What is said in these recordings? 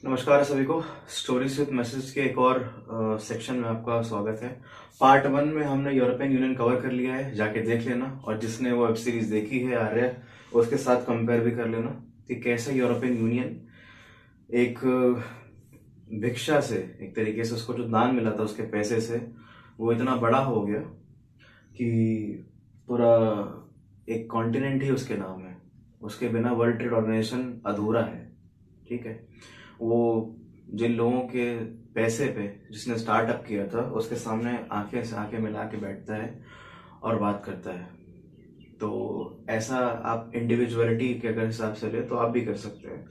नमस्कार सभी को। स्टोरीज विद मैसेज के एक और सेक्शन में आपका स्वागत है। पार्ट 1 में हमने यूरोपियन यूनियन कवर कर लिया है, जाके देख लेना। और जिसने वो वेब सीरीज देखी है आर्य, उसके साथ कंपेयर भी कर लेना कि कैसे यूरोपियन यूनियन एक भिक्षा से, एक तरीके से उसको जो दान मिला था उसके पैसे से, वो इतना बड़ा हो गया कि पूरा एक कॉन्टिनेंट ही उसके नाम है। उसके बिना वर्ल्ड ट्रेड ऑर्गेनाइजेशन अधूरा है। ठीक है, वो जिन लोगों के पैसे पे जिसने स्टार्टअप किया था उसके सामने आंखें से आंखें मिला के बैठता है और बात करता है। तो ऐसा आप इंडिविजुअलिटी के अगर हिसाब से ले तो आप भी कर सकते हैं।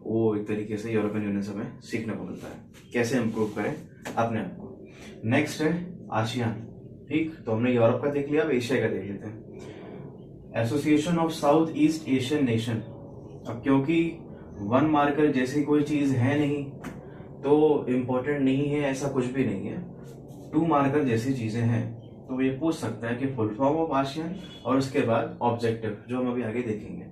वो एक तरीके से यूरोपियन यूनियन से हमें सीखने को मिलता है कैसे इम्प्रूव करें अपने आप को। नेक्स्ट है आसियान। ठीक, तो हमने यूरोप का देख लिया, अब एशिया का देख लेते हैं। Association of south east Asian nation. अब क्योंकि वन मार्कर जैसी कोई चीज है नहीं तो इम्पोर्टेंट नहीं है, ऐसा कुछ भी नहीं है। टू मार्कर जैसी चीजें हैं तो ये पूछ सकता है कि फुल फॉर्म ऑफ आसियान और उसके बाद ऑब्जेक्टिव, जो हम अभी आगे देखेंगे।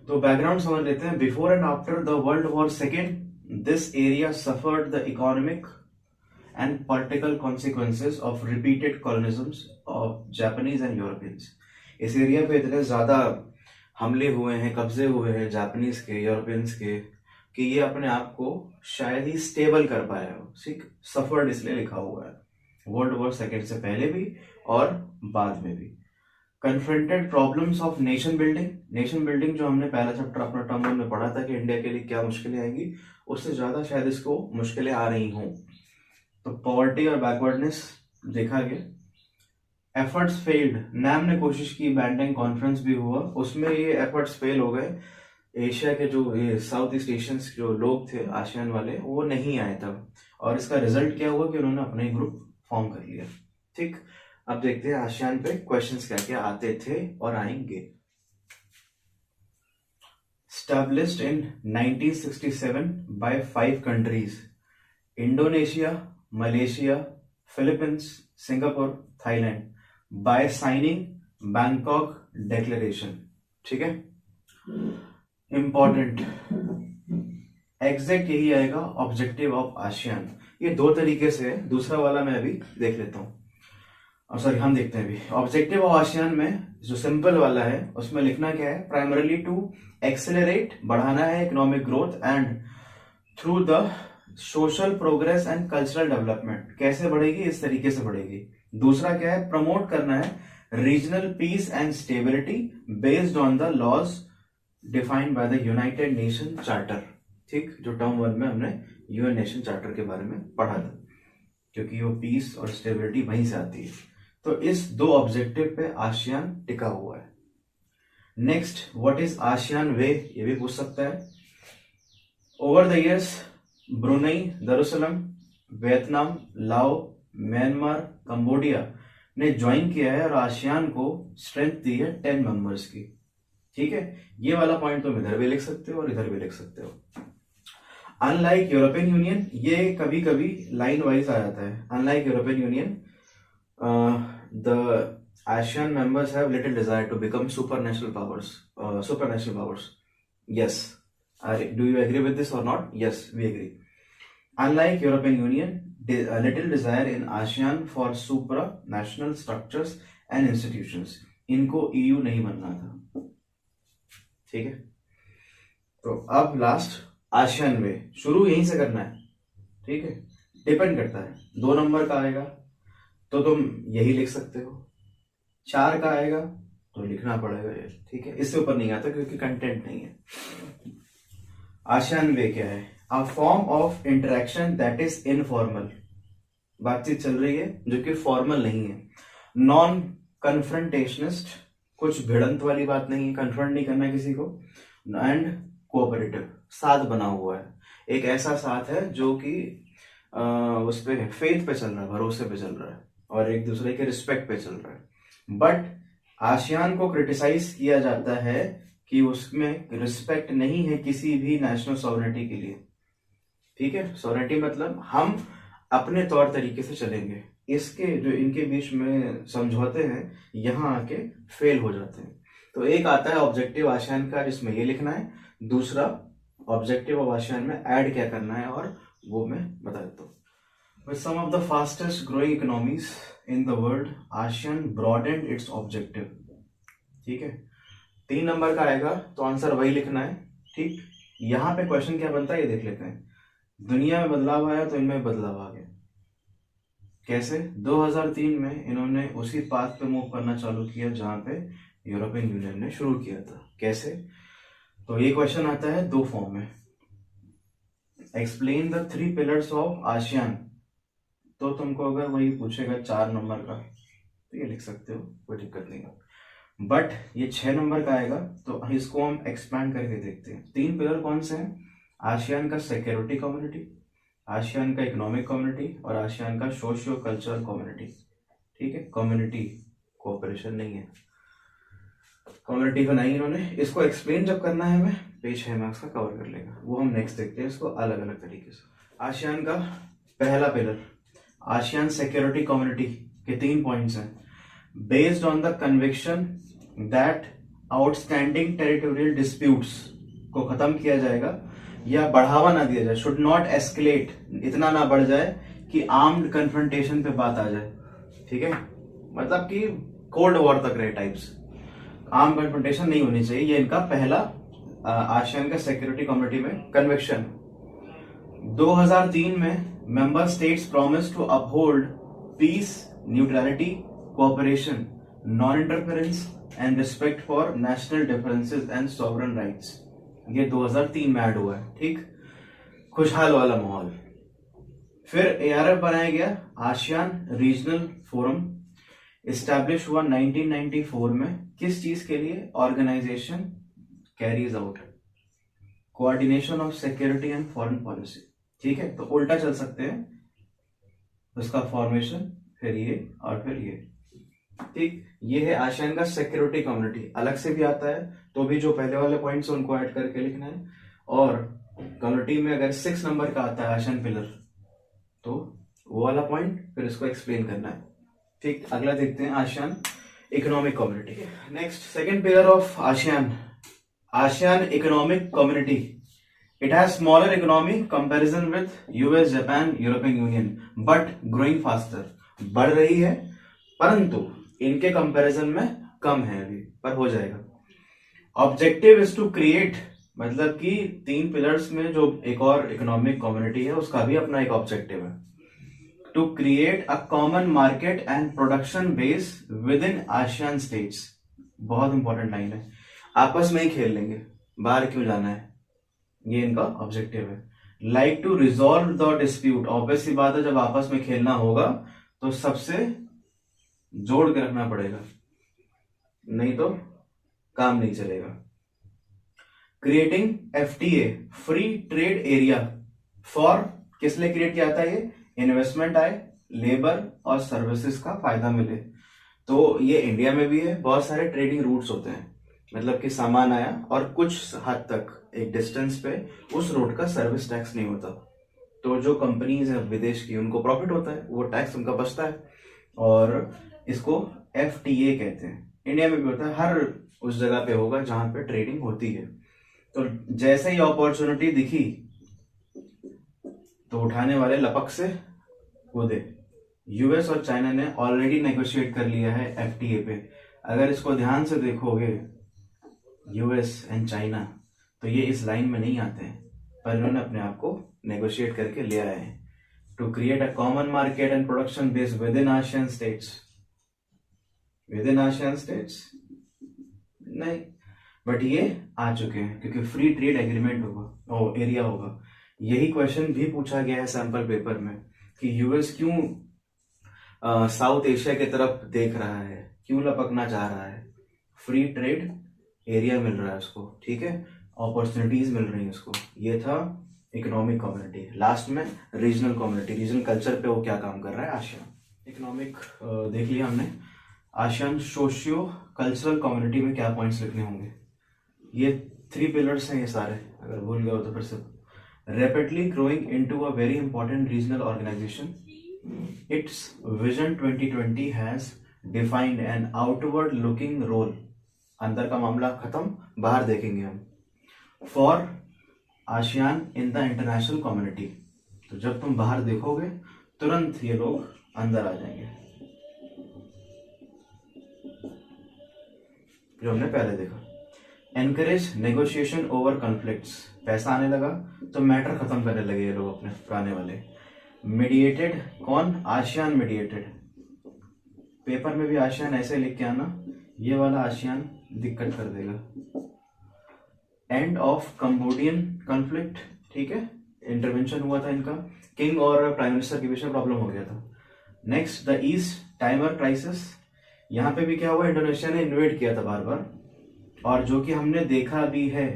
तो बैकग्राउंड समझ लेते हैं। Before and after the world war second, this area suffered the economic and political consequences of repeated colonialisms of Japanese and Europeans. इस एरिया पे इतने ज्यादा हमले हुए हैं, कब्जे हुए हैं जापानीज के, यूरोपियंस के, कि ये अपने आप को शायद ही स्टेबल कर पाया हो। ठीक, सफर्ड इसलिए लिखा हुआ है, वर्ल्ड वॉर सेकेंड से पहले भी और बाद में भी। Confronted problems of nation building. Nation building जो हमने पहला चैप्टर अपना टर्म 1 में पढ़ा था कि इंडिया के लिए क्या मुश्किलें आएंगी, उससे ज्यादा शायद इसको मुश्किलें आ रही हों। तो पॉवर्टी और बैकवर्डनेस देखा गया। Efforts failed. नैम ने कोशिश की, बैंडिंग कॉन्फ्रेंस भी हुआ, उसमें ये एफर्ट्स फेल हो गए। एशिया के जो साउथ ईस्ट एशियंस जो लोग थे आसियान वाले, वो नहीं आए तब। और इसका रिजल्ट क्या हुआ कि उन्होंने अपने ग्रुप फॉर्म कर लिया। ठीक, अब देखते हैं आसियान पे क्वेश्चंस क्या क्या आते थे और आएंगे। Established in 1967 by 5 countries: Indonesia, Malaysia, Philippines, Singapore, Thailand, by signing Bangkok Declaration। ठीक है, इंपॉर्टेंट एग्जैक्ट यही आएगा ऑब्जेक्टिव ऑफ आसियान। ये दो तरीके से है, दूसरा वाला मैं अभी देख लेता हूँ। सॉरी, हम देखते हैं अभी। ऑब्जेक्टिव ऑफ आसियान में जो सिंपल वाला है उसमें लिखना क्या है, प्राइमरली टू एक्सेलरेट, बढ़ाना है economic growth and through the social progress and cultural development. कैसे बढ़ेगी, इस तरीके से बढ़ेगी। दूसरा क्या है, प्रमोट करना है regional peace and stability based on the laws defined by the United Nation charter. ठीक, जो टर्म 1 में हमने यूएन नेशन चार्टर के बारे में पढ़ा था, क्योंकि वो पीस और स्टेबिलिटी वहीं से आती है। तो इस दो ऑब्जेक्टिव पे आसियान टिका हुआ है। Next, what is ASEAN way, ये भी पूछ सकता है। Over the years Brunei Darussalam, Vietnam, Lao, Myanmar, Cambodia ने ज्वाइन किया है और आसियान को स्ट्रेंथ दी है 10 मेंबर्स की। ठीक है, ये वाला पॉइंट तुम इधर भी लिख सकते हो और इधर भी लिख सकते हो। अनलाइक यूरोपियन यूनियन, ये कभी कभी लाइन वाइज आ जाता है। Unlike European union, the ASEAN members have little desire to become supranational powers. Yes. Do you agree with this or not? Yes, we agree. Unlike European Union, little desire in ASEAN for supranational structures and institutions. इनको EU नहीं बनना था। ठीक है, तो अब last ASEAN वे, शुरू यहीं से करना है। ठीक है, डिपेंड करता है। 2 नंबर का आएगा तो तुम यही लिख सकते हो, 4 का आएगा तो लिखना पड़ेगा ये। ठीक है, इससे ऊपर नहीं आता क्योंकि कंटेंट नहीं है। आसियान वे क्या है, a form of interaction that is informal. बातचीत चल रही है जो कि फॉर्मल नहीं है। नॉन कन्फ्रंटेशनिस्ट, कुछ भिड़ंत वाली बात नहीं है, कन्फ्रंट नहीं करना किसी को। एंड कोऑपरेटिव, साथ बना हुआ है। एक ऐसा साथ है जो कि उस पे फेथ पे चल रहा है, भरोसे पे चल रहा है और एक दूसरे के रिस्पेक्ट पे चल रहा है। बट आसियान को क्रिटिसाइज किया जाता है कि उसमें रिस्पेक्ट नहीं है किसी भी नेशनल सॉवरेनिटी के लिए। ठीक है, सॉवरेनिटी मतलब हम अपने तौर तरीके से चलेंगे। इसके जो इनके बीच में समझौते हैं यहां आके फेल हो जाते हैं। तो एक आता है ऑब्जेक्टिव आसियान का जिसमें ये लिखना है, दूसरा ऑब्जेक्टिव ऑफ आसियान में ऐड क्या करना है और वो मैं बता देता हूँ। With some of the fastest growing economies in the world, ASEAN broadened its objective. ठीक है, 3 नंबर का आएगा तो आंसर वही लिखना है। ठीक, यहाँ पे क्वेश्चन क्या बनता है ये देख लेते हैं। दुनिया में बदलाव आया तो इनमें बदलाव आ गया। कैसे? 2003 में इन्होंने उसी पाथ पे मूव करना चालू किया जहां पे यूरोपियन यूनियन ने शुरू किया था। कैसे? तो ये क्वेश्चन आता है 2 फॉर्म में। Explain the 3 pillars of ASEAN. तो तुमको अगर वही पूछेगा 4 नंबर का तो ये लिख सकते हो, कोई दिक्कत नहीं है। बट ये 6 नंबर का आएगा तो इसको हम एक्सपैंड करके देखते हैं। 3 पिलर कौन से हैं? आसियान का सिक्योरिटी कम्युनिटी, आसियान का इकोनॉमिक कम्युनिटी और आसियान का सोशियो कल्चरल कम्युनिटी। ठीक है, कम्युनिटी कोऑपरेशन नहीं है, कम्युनिटी बनाई इन्होंने। इसको एक्सप्लेन जब करना है हमें, पेज 6 मार्क्स का कवर कर लेगा, वो हम नेक्स्ट देखते हैं इसको अलग अलग तरीके से। आसियान का पहला पिलर, आसियान सिक्योरिटी कम्युनिटी के 3 पॉइंट्स हैं। Based on the conviction that outstanding territorial disputes को खत्म किया जाएगा या बढ़ावा ना दिया जाए, शुड नॉट एस्केलेट, इतना ना बढ़ जाए कि आर्म्ड कन्फ्रंटेशन पे बात आ जाए। ठीक है, मतलब कि कोल्ड वॉर तक रहे टाइप्स, आर्म कन्फ्रंटेशन नहीं होनी चाहिए। ये इनका पहला आसियान का सिक्योरिटी कम्युनिटी में कन्विक्शन। 2003 में member states promise to uphold peace, neutrality, cooperation, non interference and respect for national differences and sovereign rights. ये 2003 में ऐड हुआ है। ठीक, खुशहाल वाला माहौल। फिर एआरएफ बनाया गया, आसियान रीजनल फोरम, इस्टेब्लिश हुआ 1994 में। किस चीज के लिए? Organisation carries out coordination of security and foreign policy. ठीक है, तो उल्टा चल सकते हैं, उसका फॉर्मेशन, फिर ये और फिर ये। ठीक, ये है आसियान का सिक्योरिटी कम्युनिटी। अलग से भी आता है तो भी जो पहले वाले पॉइंट्स उनको ऐड करके लिखना है। और कम्युनिटी में अगर 6 नंबर का आता है आसियान पिलर तो वो वाला पॉइंट फिर इसको एक्सप्लेन करना है। ठीक, अगला देखते हैं ASEAN economic community. Next, second pillar of ASEAN, ASEAN economic community. It has smaller economy comparison with US, Japan, European union, but growing faster, बढ़ रही है परंतु इनके कंपैरिजन में कम है अभी, पर हो जाएगा। ऑब्जेक्टिव इज टू क्रिएट, मतलब कि 3 पिलर्स में जो एक और इकोनॉमिक कम्युनिटी है उसका भी अपना एक ऑब्जेक्टिव है। To create a common market and production base within ASEAN states. बहुत इंपॉर्टेंट लाइन है, आपस में ही खेल लेंगे, बाहर क्यों जाना है, ये इनका ऑब्जेक्टिव है। Like to resolve the dispute, obvious सी बात है जब आपस में खेलना होगा तो सबसे जोड़ के रखना पड़ेगा, नहीं तो काम नहीं चलेगा। Creating FTA, free trade area for, किस लिए क्रिएट किया था ये? इन्वेस्टमेंट आए, लेबर और सर्विसेज का फायदा मिले। तो ये इंडिया में भी है, बहुत सारे ट्रेडिंग रूट्स होते हैं, मतलब कि सामान आया और कुछ हद तक एक डिस्टेंस पे उस रोड का सर्विस टैक्स नहीं होता, तो जो कंपनीज है विदेश की उनको प्रॉफिट होता है, वो टैक्स उनका बचता है और इसको एफटीए कहते हैं। इंडिया में भी होता है, हर उस जगह पे होगा जहां पे ट्रेडिंग होती है। तो जैसे ही अपॉर्चुनिटी दिखी तो उठाने वाले लपक से कूदे। यूएस और चाइना ने ऑलरेडी नेगोशिएट कर लिया है एफटीए पे। अगर इसको ध्यान से देखोगे यूएस एंड चाइना, तो ये इस लाइन में नहीं आते हैं, पर इन्होंने अपने आप को नेगोशिएट करके ले आए हैं। To create a common market and production base within ASEAN states, within ASEAN states नहीं, बट ये आ चुके हैं क्योंकि फ्री ट्रेड एग्रीमेंट होगा और एरिया होगा। यही क्वेश्चन भी पूछा गया है सैंपल पेपर में कि यूएस क्यों साउथ एशिया की तरफ देख रहा है, क्यों लपकना चाह रहा है? फ्री ट्रेड एरिया मिल रहा है उसको, ठीक है, अपॉर्चुनिटीज मिल रही है उसको। ये था इकोनॉमिक कम्युनिटी। लास्ट में रीजनल कम्युनिटी, रीजनल कल्चर पे वो क्या काम कर रहा है आसियान। इकोनॉमिक देख लिया हमने। आसियान सोशियो कल्चरल कम्युनिटी में क्या पॉइंट्स लिखने होंगे? ये 3 पिलर्स हैं ये सारे, अगर भूल गए हो तो फिर से। Rapidly growing into a very important regional organisation, its vision 2020 has defined an outward looking role. अंदर का मामला खत्म, बाहर देखेंगे हम। For ASEAN in the international community. तो जब तुम बाहर देखोगे तुरंत ये लोग अंदर आ जाएंगे, जो हमने पहले देखा। एनकरेज नेगोशिएशन ओवर कॉन्फ्लिक्ट्स, पैसा आने लगा तो मैटर खत्म करने लगे ये लोग अपने पुराने वाले। मीडिएटेड, कौन? ASEAN mediated. पेपर में भी आसियान ऐसे लिख के आना, ये वाला आसियान दिक्कत कर देगा। एंड ऑफ कंबोडियन कॉन्फ्लिक्ट, ठीक है, इंटरवेंशन हुआ था इनका, किंग और प्राइम मिनिस्टर के बीच में प्रॉब्लम हो गया था। Next the east timer crisis, यहाँ पे भी क्या हुआ, इंडोनेशिया ने इन्वेड किया था बार बार, और जो कि हमने देखा भी है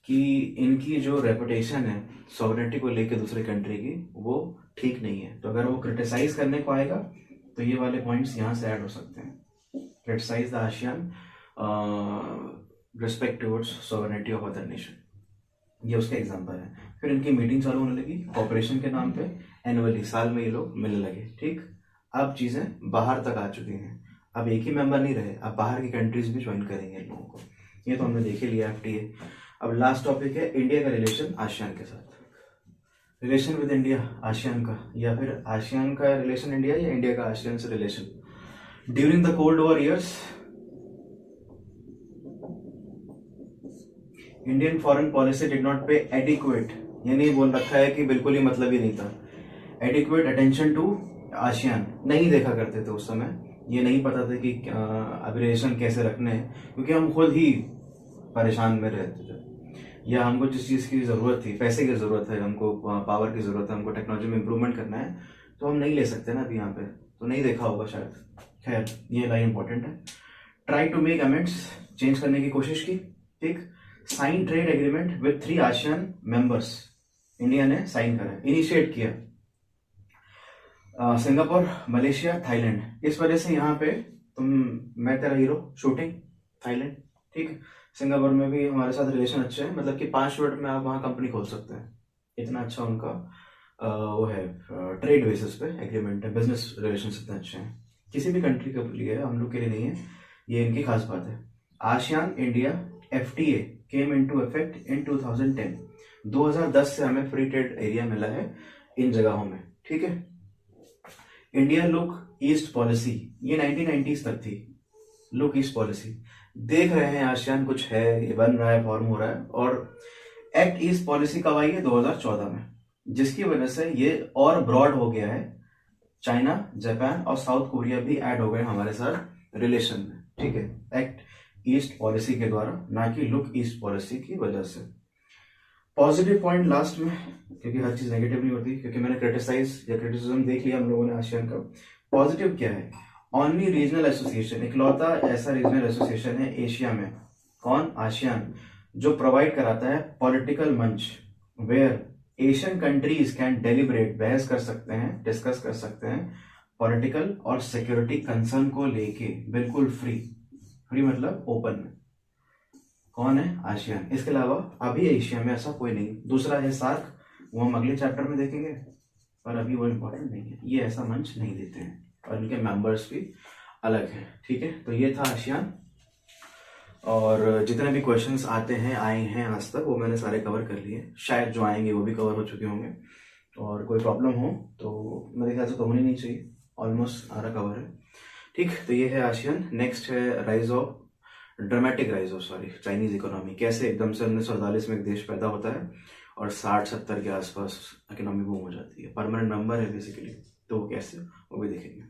कि इनकी जो रेपुटेशन है सॉवरेनिटी को लेकर दूसरे कंट्री की, वो ठीक नहीं है। तो अगर वो क्रिटिसाइज करने को आएगा तो ये वाले पॉइंट्स यहाँ से ऐड हो सकते हैं। Criticise the ASEAN respect towards sovereignty of other nation, ये उसका एग्जांपल है। फिर इनकी मीटिंग चालू होने लगी कॉपरेशन के नाम पे, एनुअली, साल में ये लोग मिलने लगे। ठीक, अब चीजें बाहर तक आ चुकी हैं, अब एक ही मेंबर नहीं रहे, अब बाहर की कंट्रीज भी ज्वाइन करेंगे इन लोगों को। ये तो हमने देख ही लिया FTA। अब लास्ट टॉपिक है इंडिया का रिलेशन आसियान के साथ। रिलेशन विद इंडिया आसियान का, या फिर आसियान का रिलेशन इंडिया, या इंडिया का आसियान से relation. During the cold war years Indian foreign policy did not पे एडिक्वेट, ये नहीं बोल रखा है कि बिल्कुल ही मतलब ही नहीं था, एडिक्वेट अटेंशन टू आसियान, नहीं देखा करते थे उस समय। ये नहीं पता था कि अभी रिलेशन कैसे रखने हैं, क्योंकि हम खुद ही परेशान में रहते थे, या हमको जिस चीज़ की ज़रूरत थी, पैसे की ज़रूरत है, हमको पावर की ज़रूरत है, हमको टेक्नोलॉजी में इंप्रूवमेंट करना है, तो हम नहीं ले सकते ना अभी यहाँ पे, तो नहीं देखा होगा शायद। खैर, ये लाइन इंपॉर्टेंट है। Try to make amends, change करने की कोशिश की। ठीक, sign trade agreement with 3 ASEAN members, India ने साइन करा, इनिशिएट किया। Singapore, Malaysia, Thailand. इस वजह से यहाँ पे मैं तेरा हीरो, शूटिंग, थाईलैंड। ठीक, सिंगापुर में भी हमारे साथ रिलेशन अच्छे हैं, मतलब कि 5 मिनट में आप वहाँ कंपनी खोल सकते हैं, इतना अच्छा उनका वो है, ट्रेड बेसिस पे एग्रीमेंट है, बिजनेस रिलेशन इतने अच्छे हैं। किसी भी कंट्री के लिए, हम लोग के लिए नहीं है, ये इनकी खास बात है। ASEAN India FTA came into effect in 2010, 2010 से हमें फ्री ट्रेड एरिया मिला है इन जगहों में। ठीक है, इंडिया लुक ईस्ट पॉलिसी, ये 1990s तक थी। लुक ईस्ट पॉलिसी, देख रहे हैं आसियान कुछ है, ये बन रहा है, फॉर्म हो रहा है। और एक्ट ईस्ट पॉलिसी कब आई है? 2014 में, जिसकी वजह से ये और ब्रॉड हो गया है। चाइना, जापान और साउथ कोरिया भी ऐड हो गए हमारे साथ रिलेशन में। ठीक है, एक्ट ईस्ट पॉलिसी के द्वारा, ना कि लुक ईस्ट पॉलिसी की वजह से। पॉजिटिव पॉइंट लास्ट में, क्योंकि हर चीज नेगेटिव नहीं होती, क्योंकि मैंने क्रिटिसाइज या क्रिटिसिज्म देख लिया हम लोगों ने आसियान का। पॉजिटिव क्या है? ओनली रीजनल एसोसिएशन, इकलौता ऐसा रीजनल एसोसिएशन है एशिया में, कौन? आसियान, जो प्रोवाइड कराता है पॉलिटिकल मंच, where Asian countries can deliberate, बहस कर सकते हैं, डिस्कस कर सकते हैं पॉलिटिकल और सिक्योरिटी कंसर्न को लेके, बिल्कुल फ्री। फ्री मतलब ओपन में। कौन है? आसियान। इसके अलावा अभी एशिया में ऐसा कोई नहीं। दूसरा है सार्क, वो हम अगले चैप्टर में देखेंगे, पर अभी वो इम्पोर्टेंट नहीं है, ये ऐसा मंच नहीं देते हैं, और इनके मेंबर्स भी अलग हैं। ठीक है, तो ये था आसियान, और जितने भी क्वेश्चंस आते हैं, आए हैं आज तक, वो मैंने सारे कवर कर लिए। शायद जो आएंगे वो भी कवर हो चुके होंगे, और कोई प्रॉब्लम हो तो मेरे ख्याल से तो होनी नहीं चाहिए, ऑलमोस्ट सारा कवर है। ठीक, तो ये है आसियान। नेक्स्ट है rise of, dramatic rise of Chinese economy, कैसे एकदम से 1948 में एक देश पैदा होता है और 60-70 के आसपास इकोनॉमी बूम हो जाती है, परमानेंट मेंबर है बेसिकली, तो वो कैसे, वो भी देखेंगे।